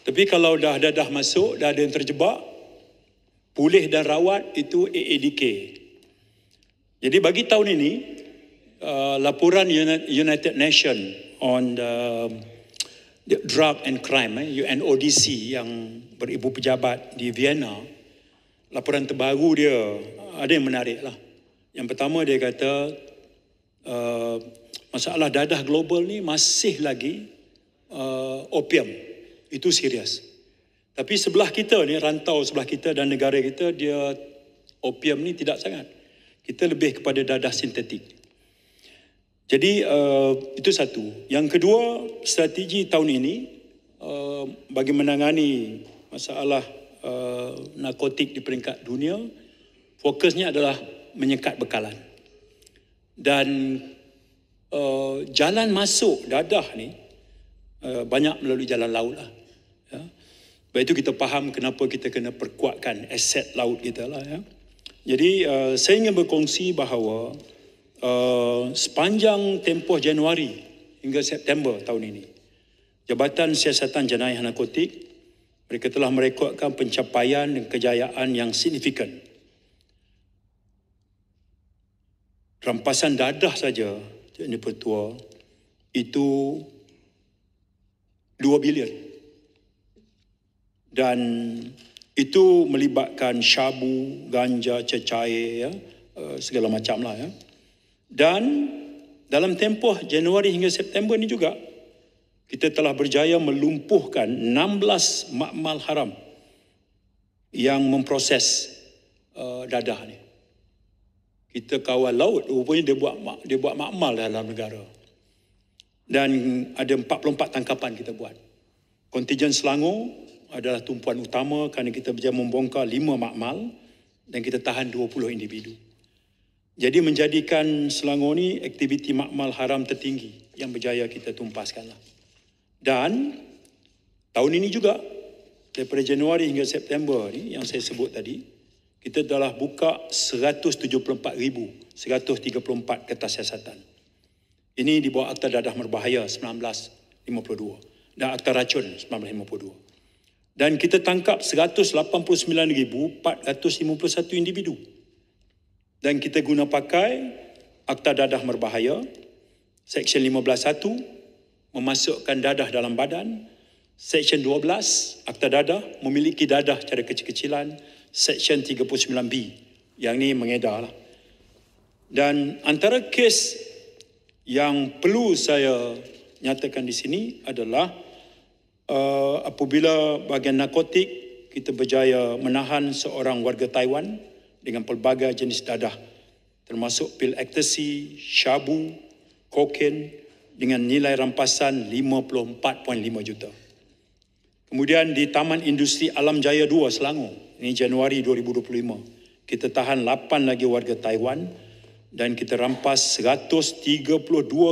Tapi kalau dah dadah masuk, dah ada yang terjebak, pulih dan rawat itu AADK. Jadi bagi tahun ini laporan United Nations on the Drug and Crime, UNODC yang beribu pejabat di Vienna, laporan terbaru dia ada yang menarik lah. Yang pertama dia kata masalah dadah global ni masih lagi opium. Itu serius. Tapi sebelah kita ni, rantau sebelah kita dan negara kita, dia opium ni tidak sangat. Kita lebih kepada dadah sintetik. Jadi itu satu. Yang kedua, strategi tahun ini bagi menangani masalah narkotik di peringkat dunia, fokusnya adalah menyekat bekalan. Dan jalan masuk dadah ni banyak melalui jalan laut lah. Ya. Sebab itu kita faham kenapa kita kena perkuatkan aset laut kita lah. Ya. Jadi saya ingin berkongsi bahawa sepanjang tempoh Januari hingga September tahun ini, Jabatan Siasatan Jenayah Narkotik mereka telah merekodkan pencapaian dan kejayaan yang signifikan. Rampasan dadah saja Yang Bertuah itu 2 bilion. Dan itu melibatkan syabu, ganja, cecair, ya, segala macam lah. Ya. Dan dalam tempoh Januari hingga September ni juga, kita telah berjaya melumpuhkan 16 makmal haram yang memproses dadah ni. Kita kawal laut, rupanya dia buat makmal dalam negara. Dan ada 44 tangkapan kita buat. Kontijen Selangor adalah tumpuan utama kerana kita berjaya membongkar 5 makmal dan kita tahan 20 individu. Jadi menjadikan Selangor ni aktiviti makmal haram tertinggi yang berjaya kita tumpaskanlah. Dan tahun ini juga daripada Januari hingga September ni yang saya sebut tadi, kita telah buka 174,134 kertas siasatan. Ini di bawah Akta Dadah Berbahaya 1952 dan Akta Racun 1952. Dan kita tangkap 189,451 individu. Dan kita guna pakai Akta Dadah Berbahaya Seksyen 15.1 memasukkan dadah dalam badan. Seksyen 12 Akta Dadah memiliki dadah secara kecil-kecilan. Seksyen 39B yang ni mengedar lah. Dan antara kes yang perlu saya nyatakan di sini adalah apabila bahagian narkotik kita berjaya menahan seorang warga Taiwan dengan pelbagai jenis dadah termasuk pil ecstasy, syabu, kokain dengan nilai rampasan 54.5 juta. Kemudian di Taman Industri Alam Jaya 2 Selangor, ini Januari 2025, kita tahan 8 lagi warga Taiwan dan kita rampas 132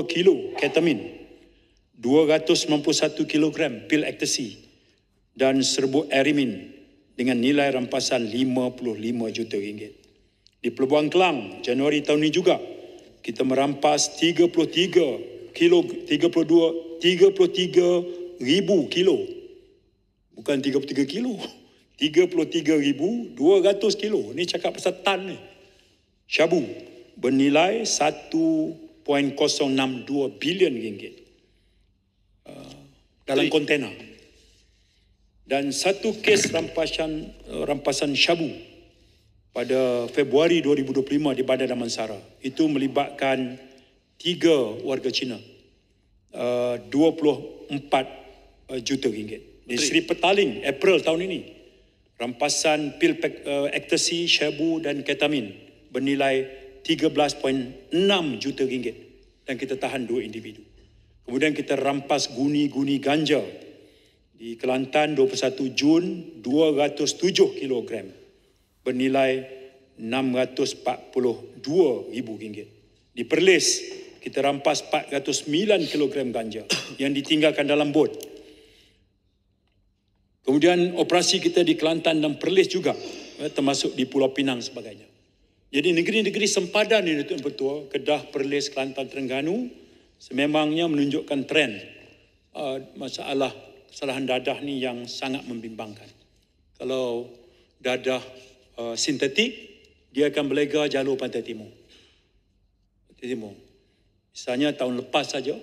kilo ketamin, 291 kilogram pil ecstasy dan serbuk Arimin dengan nilai rampasan 55 juta ringgit. Di Pelabuhan Kelang, Januari tahun ini juga, kita merampas 33 ribu kilo. Bukan 33 kilo. 33,200 kilo. Ini cakap pasal tan ni. Syabu bernilai 1.062 bilion ringgit dalam kontena. Dan satu kes rampasan syabu pada Februari 2025 di Bandar Damansara. Itu melibatkan 3 warga Cina. 24 juta ringgit. Di Seri Petaling, April tahun ini, rampasan pil ecstasy, syabu dan ketamin bernilai 13.6 juta ringgit dan kita tahan 2 individu. Kemudian kita rampas guni-guni ganja di Kelantan 21 Jun 207 kilogram bernilai 642 ribu ringgit. Di Perlis kita rampas 409 kilogram ganja yang ditinggalkan dalam bot. Kemudian operasi kita di Kelantan dan Perlis juga, termasuk di Pulau Pinang sebagainya. Jadi negeri-negeri sempadan ini Tuan Ketua, Kedah, Perlis, Kelantan, Terengganu, sememangnya menunjukkan tren masalah kesalahan dadah ni yang sangat membimbangkan. Kalau dadah sintetik, dia akan berlega jalur Pantai Timur. Pantai Timur. Misalnya tahun lepas saja,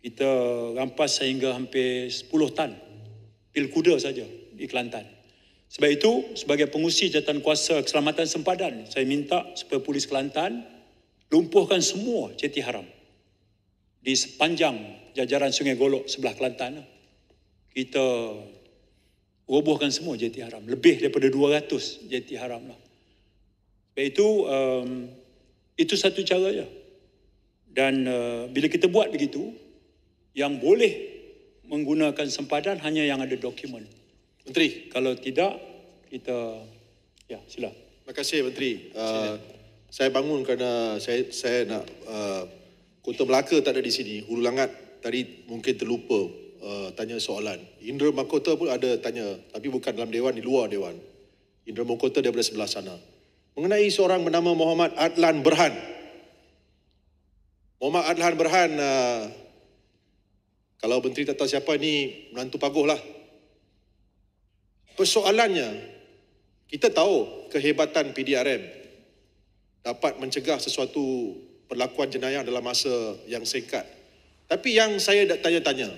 kita rampas sehingga hampir 10 tan pil kuda saja di Kelantan. Sebab itu, sebagai pengurusi jawatan kuasa keselamatan sempadan, saya minta supaya polis Kelantan lumpuhkan semua jeti haram di sepanjang jajaran Sungai Golok sebelah Kelantan. Kita robohkan semua jeti haram. Lebih daripada 200 jeti haram lah. Sebab itu satu cara je. Dan bila kita buat begitu, yang boleh menggunakan sempadan hanya yang ada dokumen. Menteri. Kalau tidak, kita... Ya, sila. Terima kasih Menteri. Saya bangun kerana saya nak... Kota Melaka tak ada di sini. Hulu Langat tadi mungkin terlupa tanya soalan. Indra Mahkota pun ada tanya, tapi bukan dalam Dewan, di luar Dewan. Indra Mahkota daripada sebelah sana. Mengenai seorang bernama Muhammad Adlan Berhan. Muhammad Adlan Berhan... Kalau Menteri tak tahu siapa ni, menantu Paguh lah. Persoalannya, kita tahu kehebatan PDRM dapat mencegah sesuatu perlakuan jenayah dalam masa yang singkat. Tapi yang saya nak tanya-tanya,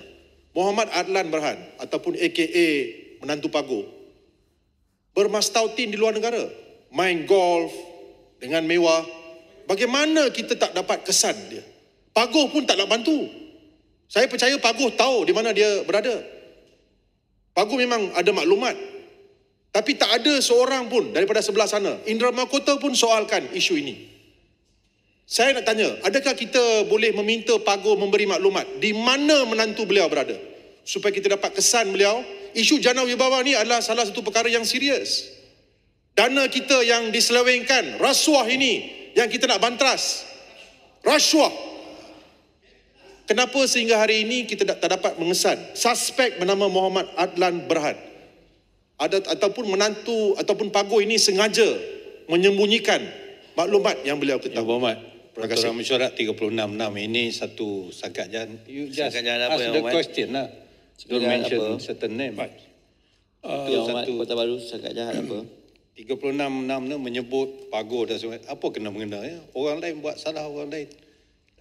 Muhammad Adlan Berhan ataupun AKA menantu Paguh, bermastautin di luar negara, main golf dengan mewah. Bagaimana kita tak dapat kesan dia? Paguh pun tak nak bantu. Saya percaya Paguh tahu di mana dia berada. Paguh memang ada maklumat. Tapi tak ada seorang pun daripada sebelah sana. Indra Mahkota pun soalkan isu ini. Saya nak tanya, adakah kita boleh meminta Paguh memberi maklumat di mana menantu beliau berada? Supaya kita dapat kesan beliau. Isu jana wibawa ni adalah salah satu perkara yang serius. Dana kita yang diselewengkan, rasuah ini yang kita nak bantras. Rasuah. Kenapa sehingga hari ini kita tak dapat mengesan suspek bernama Muhammad Adlan Berhan ataupun menantu ataupun Paguh ini sengaja menyembunyikan maklumat yang beliau ketahui? Ya Muhammad, Peraturan Mesyuarat 366 ini satu sangkajan. You just ask the question lah. Don't mention certain name. Yang satu Kota Baru sangkat jahat apa? 366 ni menyebut Paguh dan sebagainya. Apa kena-mengena ya? Orang lain buat salah orang lain.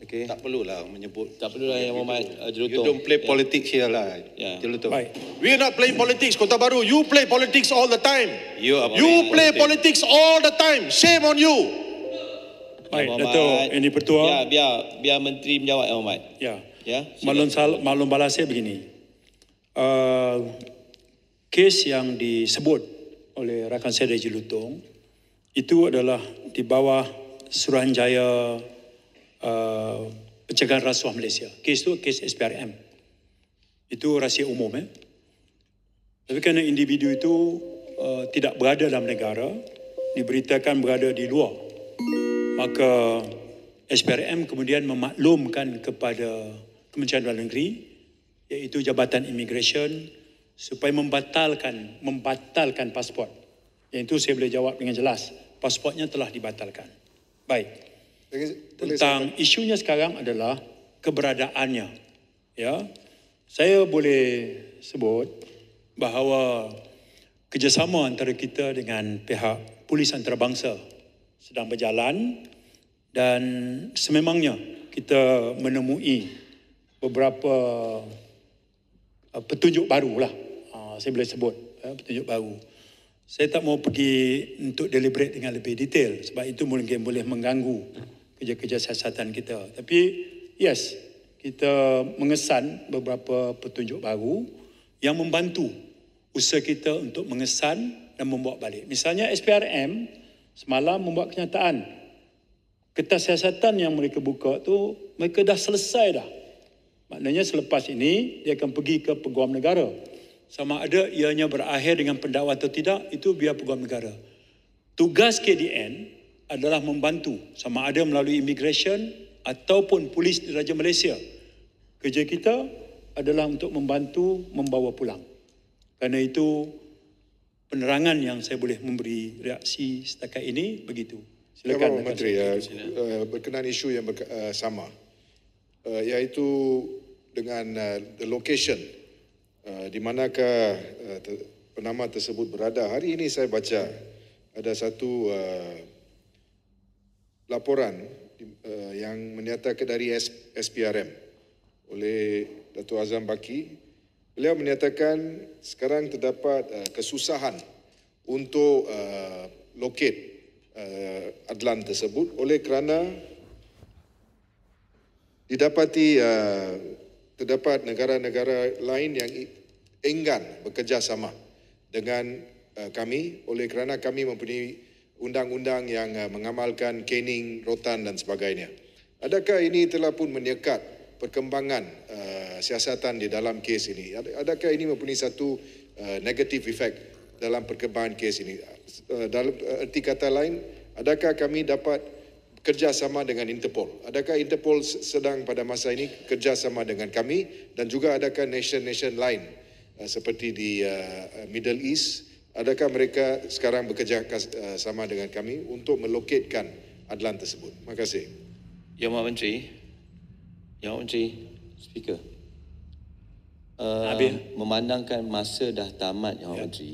Okay. Tak perlulah menyebut. Tak perlulah yang Muhammad Jelutong. You don't play politics here lah. Jelutong. Baik. We are not playing politics, Kota Baru. You play politics all the time. You play politics all the time. Shame on you. Baik, Dato' Ini Pertua. Biar Menteri menjawab ya Muhammad. Ya. Maklum balas saya begini. Kes yang disebut oleh rakan saya dari Jelutong itu adalah di bawah Suruhanjaya Pencegahan Rasuah Malaysia. Kes itu kes SPRM. Itu rahsia umum. Tapi kerana individu itu tidak berada dalam negara, diberitakan berada di luar. Maka SPRM kemudian memaklumkan kepada Kementerian Dalam Negeri, iaitu Jabatan Immigration, supaya membatalkan pasport. Yang itu saya boleh jawab dengan jelas, pasportnya telah dibatalkan. Baik. Tentang isunya sekarang adalah keberadaannya. Ya, saya boleh sebut bahawa kerjasama antara kita dengan pihak polis antarabangsa sedang berjalan dan sememangnya kita menemui beberapa petunjuk baru lah. Saya boleh sebut petunjuk baru. Saya tak mau pergi untuk deliberate dengan lebih detail sebab itu mungkin boleh mengganggu kerja-kerja siasatan kita. Tapi yes, kita mengesan beberapa petunjuk baru yang membantu usaha kita untuk mengesan dan membawa balik. Misalnya SPRM semalam membuat kenyataan kertas siasatan yang mereka buka tu mereka dah selesai dah. Maknanya selepas ini dia akan pergi ke Peguam Negara. Sama ada ianya berakhir dengan pendakwa atau tidak, itu biar Peguam Negara. Tugas KDN adalah membantu sama ada melalui immigration ataupun polis di Raja Malaysia. Kerja kita adalah untuk membantu membawa pulang. Kerana itu penerangan yang saya boleh memberi reaksi setakat ini begitu. Silakan Menteri, berkenaan isu yang sama, iaitu dengan the location di manakah penama tersebut berada. Hari ini saya baca ada satu laporan yang menyatakan dari SPRM oleh Datuk Azam Baki. Beliau menyatakan sekarang terdapat kesusahan untuk locate Adlan tersebut oleh kerana didapati terdapat negara-negara lain yang enggan bekerjasama dengan kami oleh kerana kami mempunyai undang-undang yang mengamalkan caning, rotan dan sebagainya. Adakah ini telah pun menyekat perkembangan siasatan di dalam kes ini? Adakah ini mempunyai satu negative effect dalam perkembangan kes ini? Dalam erti kata lain, adakah kami dapat kerjasama dengan Interpol? Adakah Interpol sedang pada masa ini kerjasama dengan kami dan juga adakah nation-nation lain seperti di Middle East, adakah mereka sekarang bekerja sama dengan kami untuk meloketkan Adlan tersebut? Terima kasih. Yang Mohd Menteri, Yang Mohd Menteri, Speaker. Memandangkan masa dah tamat Yang Mohd Menteri.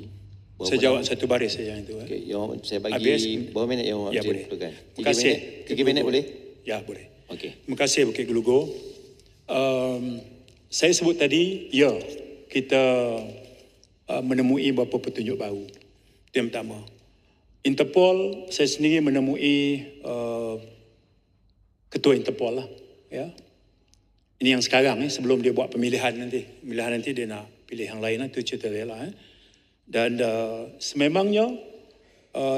Saya jawab satu baris saja yang itu. Okay, saya bagi berapa minit Yang Mohd Menteri perlukan? Terima kasih. 3 minit boleh? Ya, boleh. Okey. Terima kasih Bukit Gelugur. Saya sebut tadi, ya, kita menemui beberapa petunjuk baru. Itu yang pertama. Interpol, saya sendiri menemui Ketua Interpol lah. Ya. Ini yang sekarang, sebelum dia buat pemilihan nanti. Pemilihan nanti dia nak pilih yang lain, itu cerita dia lah. Dan sememangnya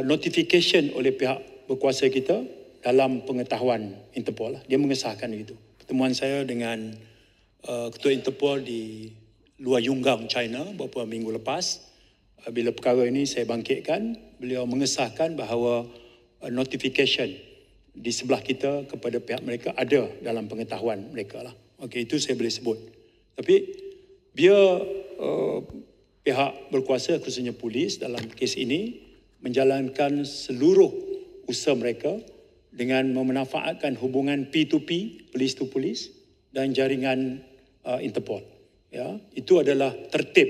notification oleh pihak berkuasa kita dalam pengetahuan Interpol lah. Dia mengesahkan itu. Pertemuan saya dengan Ketua Interpol di luar Yungang, China beberapa minggu lepas. Bila perkara ini saya bangkitkan, beliau mengesahkan bahawa notification di sebelah kita kepada pihak mereka ada dalam pengetahuan mereka lah. Okey, itu saya boleh sebut. Tapi biar pihak berkuasa khususnya polis dalam kes ini menjalankan seluruh usaha mereka dengan memanfaatkan hubungan P2P, polis to polis dan jaringan Interpol. Ya, itu adalah tertib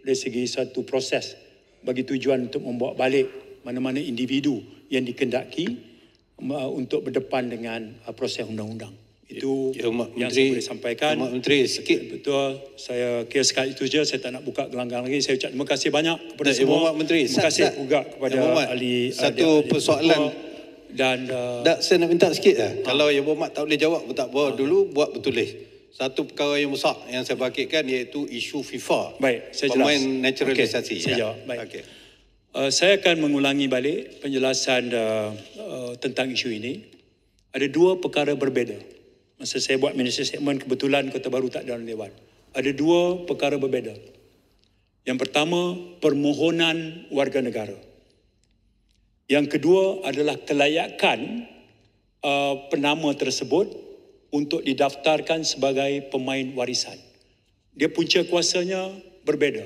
dari segi satu proses bagi tujuan untuk membawa balik mana-mana individu yang dikendaki untuk berdepan dengan proses undang-undang. Itu yang saya boleh sampaikan. Mohd Menteri sikit. Betul, saya kira sekali itu saja, saya tak nak buka gelanggang lagi. Saya ucap terima kasih banyak kepada semua. Mohd Menteri, terima kasih juga kepada ahli. Satu persoalan dan saya nak minta sikit lah. Kalau Yang Berhormat tak boleh jawab, tak apa dulu, buat bertulis. Satu perkara yang besar yang saya bangkitkan iaitu isu FIFA. Baik, saya jelas. Pemain naturalisasi. Saya jawab. Baik. Okay. Saya akan mengulangi balik penjelasan tentang isu ini. Ada dua perkara berbeza. Masa saya buat minister statement, kebetulan Kota Baru tak dalam Dewan. Ada dua perkara berbeza. Yang pertama, permohonan warga negara. Yang kedua adalah kelayakan penama tersebut untuk didaftarkan sebagai pemain warisan. Dia punca kuasanya berbeza.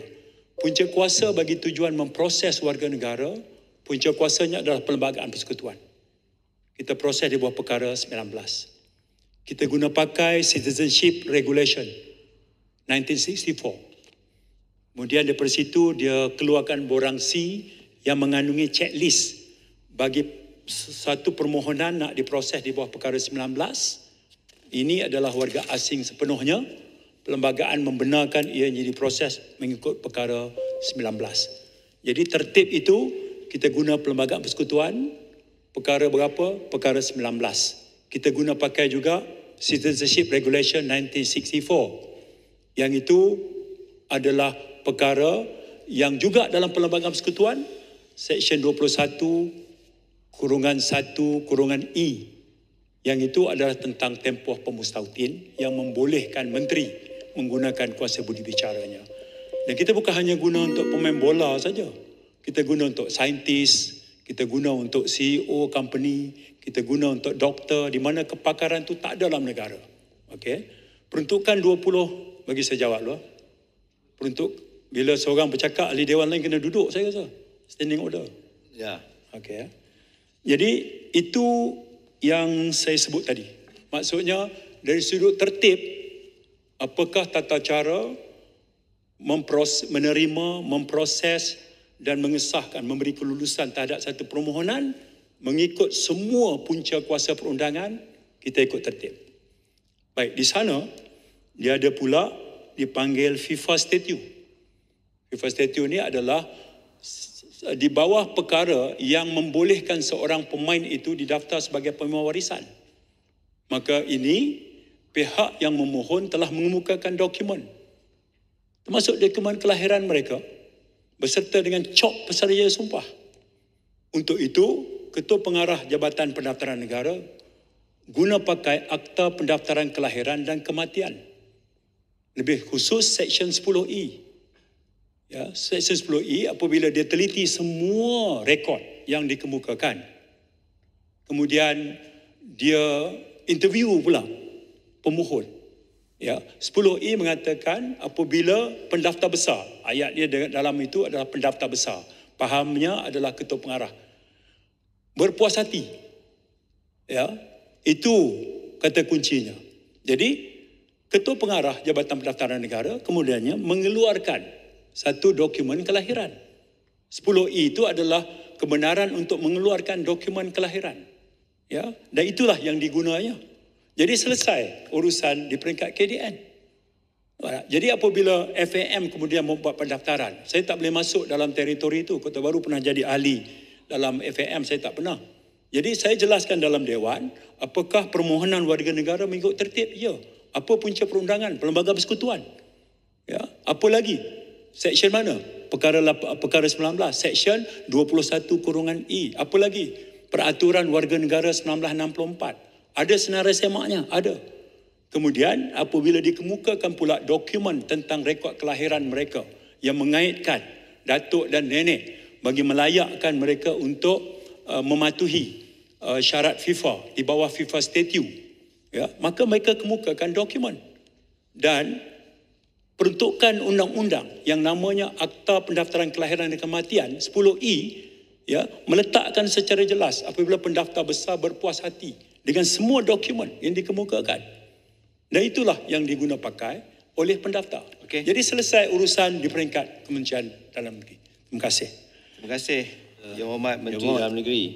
Punca kuasa bagi tujuan memproses warga negara, punca kuasanya adalah Perlembagaan Persekutuan. Kita proses di bawah perkara 19. Kita guna pakai Citizenship Regulation 1964. Kemudian daripada situ dia keluarkan borang C yang mengandungi checklist bagi satu permohonan nak diproses di bawah perkara 19. Ini adalah warga asing sepenuhnya. Perlembagaan membenarkan ia diproses mengikut perkara 19. Jadi tertib itu kita guna Perlembagaan Persekutuan, perkara berapa? Perkara 19. Kita guna pakai juga Citizenship Regulation 1964. Yang itu adalah perkara yang juga dalam Perlembagaan Persekutuan, Seksyen 21(1)(E. Yang itu adalah tentang tempoh pemustautin yang membolehkan menteri menggunakan kuasa budi bicaranya. Dan kita bukan hanya guna untuk pemain bola saja. Kita guna untuk saintis, kita guna untuk CEO company, kita guna untuk doktor, di mana kepakaran itu tak ada dalam negara. Okey. Peruntukan 20, bagi saya jawab dulu. Peruntuk, bila seorang bercakap, ahli dewan lain kena duduk, saya rasa. Standing order. Ya. Okey. Jadi itu yang saya sebut tadi. Maksudnya dari sudut tertib, apakah tata cara menerima, memproses dan mengesahkan, memberi kelulusan terhadap satu permohonan mengikut semua punca kuasa perundangan, kita ikut tertib. Baik, di sana dia ada pula dipanggil FIFA Statute. FIFA Statute ni adalah di bawah perkara yang membolehkan seorang pemain itu didaftar sebagai pemain warisan. Maka ini pihak yang memohon telah mengemukakan dokumen, termasuk dokumen kelahiran mereka beserta dengan cop pesaria sumpah. Untuk itu, Ketua Pengarah Jabatan Pendaftaran Negara guna pakai Akta Pendaftaran Kelahiran dan Kematian. Lebih khusus Seksyen 10E. Ya, Seksyen 10E apabila dia teliti semua rekod yang dikemukakan. Kemudian dia interview pula pemohon. Ya, 10E mengatakan apabila pendaftar besar, ayat dia dalam itu adalah pendaftar besar. Fahamnya adalah Ketua Pengarah. Berpuas hati. Ya, itu kata kuncinya. Jadi Ketua Pengarah Jabatan Pendaftaran Negara kemudiannya mengeluarkan satu dokumen kelahiran. 10E itu adalah kebenaran untuk mengeluarkan dokumen kelahiran. Ya, dan itulah yang digunanya. Jadi selesai urusan di peringkat KDN. Jadi apabila FAM kemudian membuat pendaftaran, saya tak boleh masuk dalam teritori itu. Kota Baru pernah jadi ahli dalam FAM, saya tak pernah. Jadi saya jelaskan dalam Dewan, apakah permohonan warga negara mengikut tertib? Ya. Apa punca perundangan? Perlembagaan Persekutuan. Ya. Apa lagi? Seksyen mana? Perkara 19, Seksyen 21(E). Apa lagi? Peraturan Warga Negara 1964. Ada senarai semaknya? Ada. Kemudian apabila dikemukakan pula dokumen tentang rekod kelahiran mereka yang mengaitkan datuk dan nenek bagi melayakkan mereka untuk mematuhi syarat FIFA di bawah FIFA Statute, ya, maka mereka kemukakan dokumen. Dan peruntukan undang-undang yang namanya Akta Pendaftaran Kelahiran dan Kematian 10E, ya, meletakkan secara jelas apabila pendaftar besar berpuas hati dengan semua dokumen yang dikemukakan. Dan itulah yang diguna pakai oleh pendaftar. Okey. Jadi selesai urusan di peringkat Kementerian Dalam Negeri. Terima kasih. Terima kasih, Yang Hormat Menteri Dalam Negeri.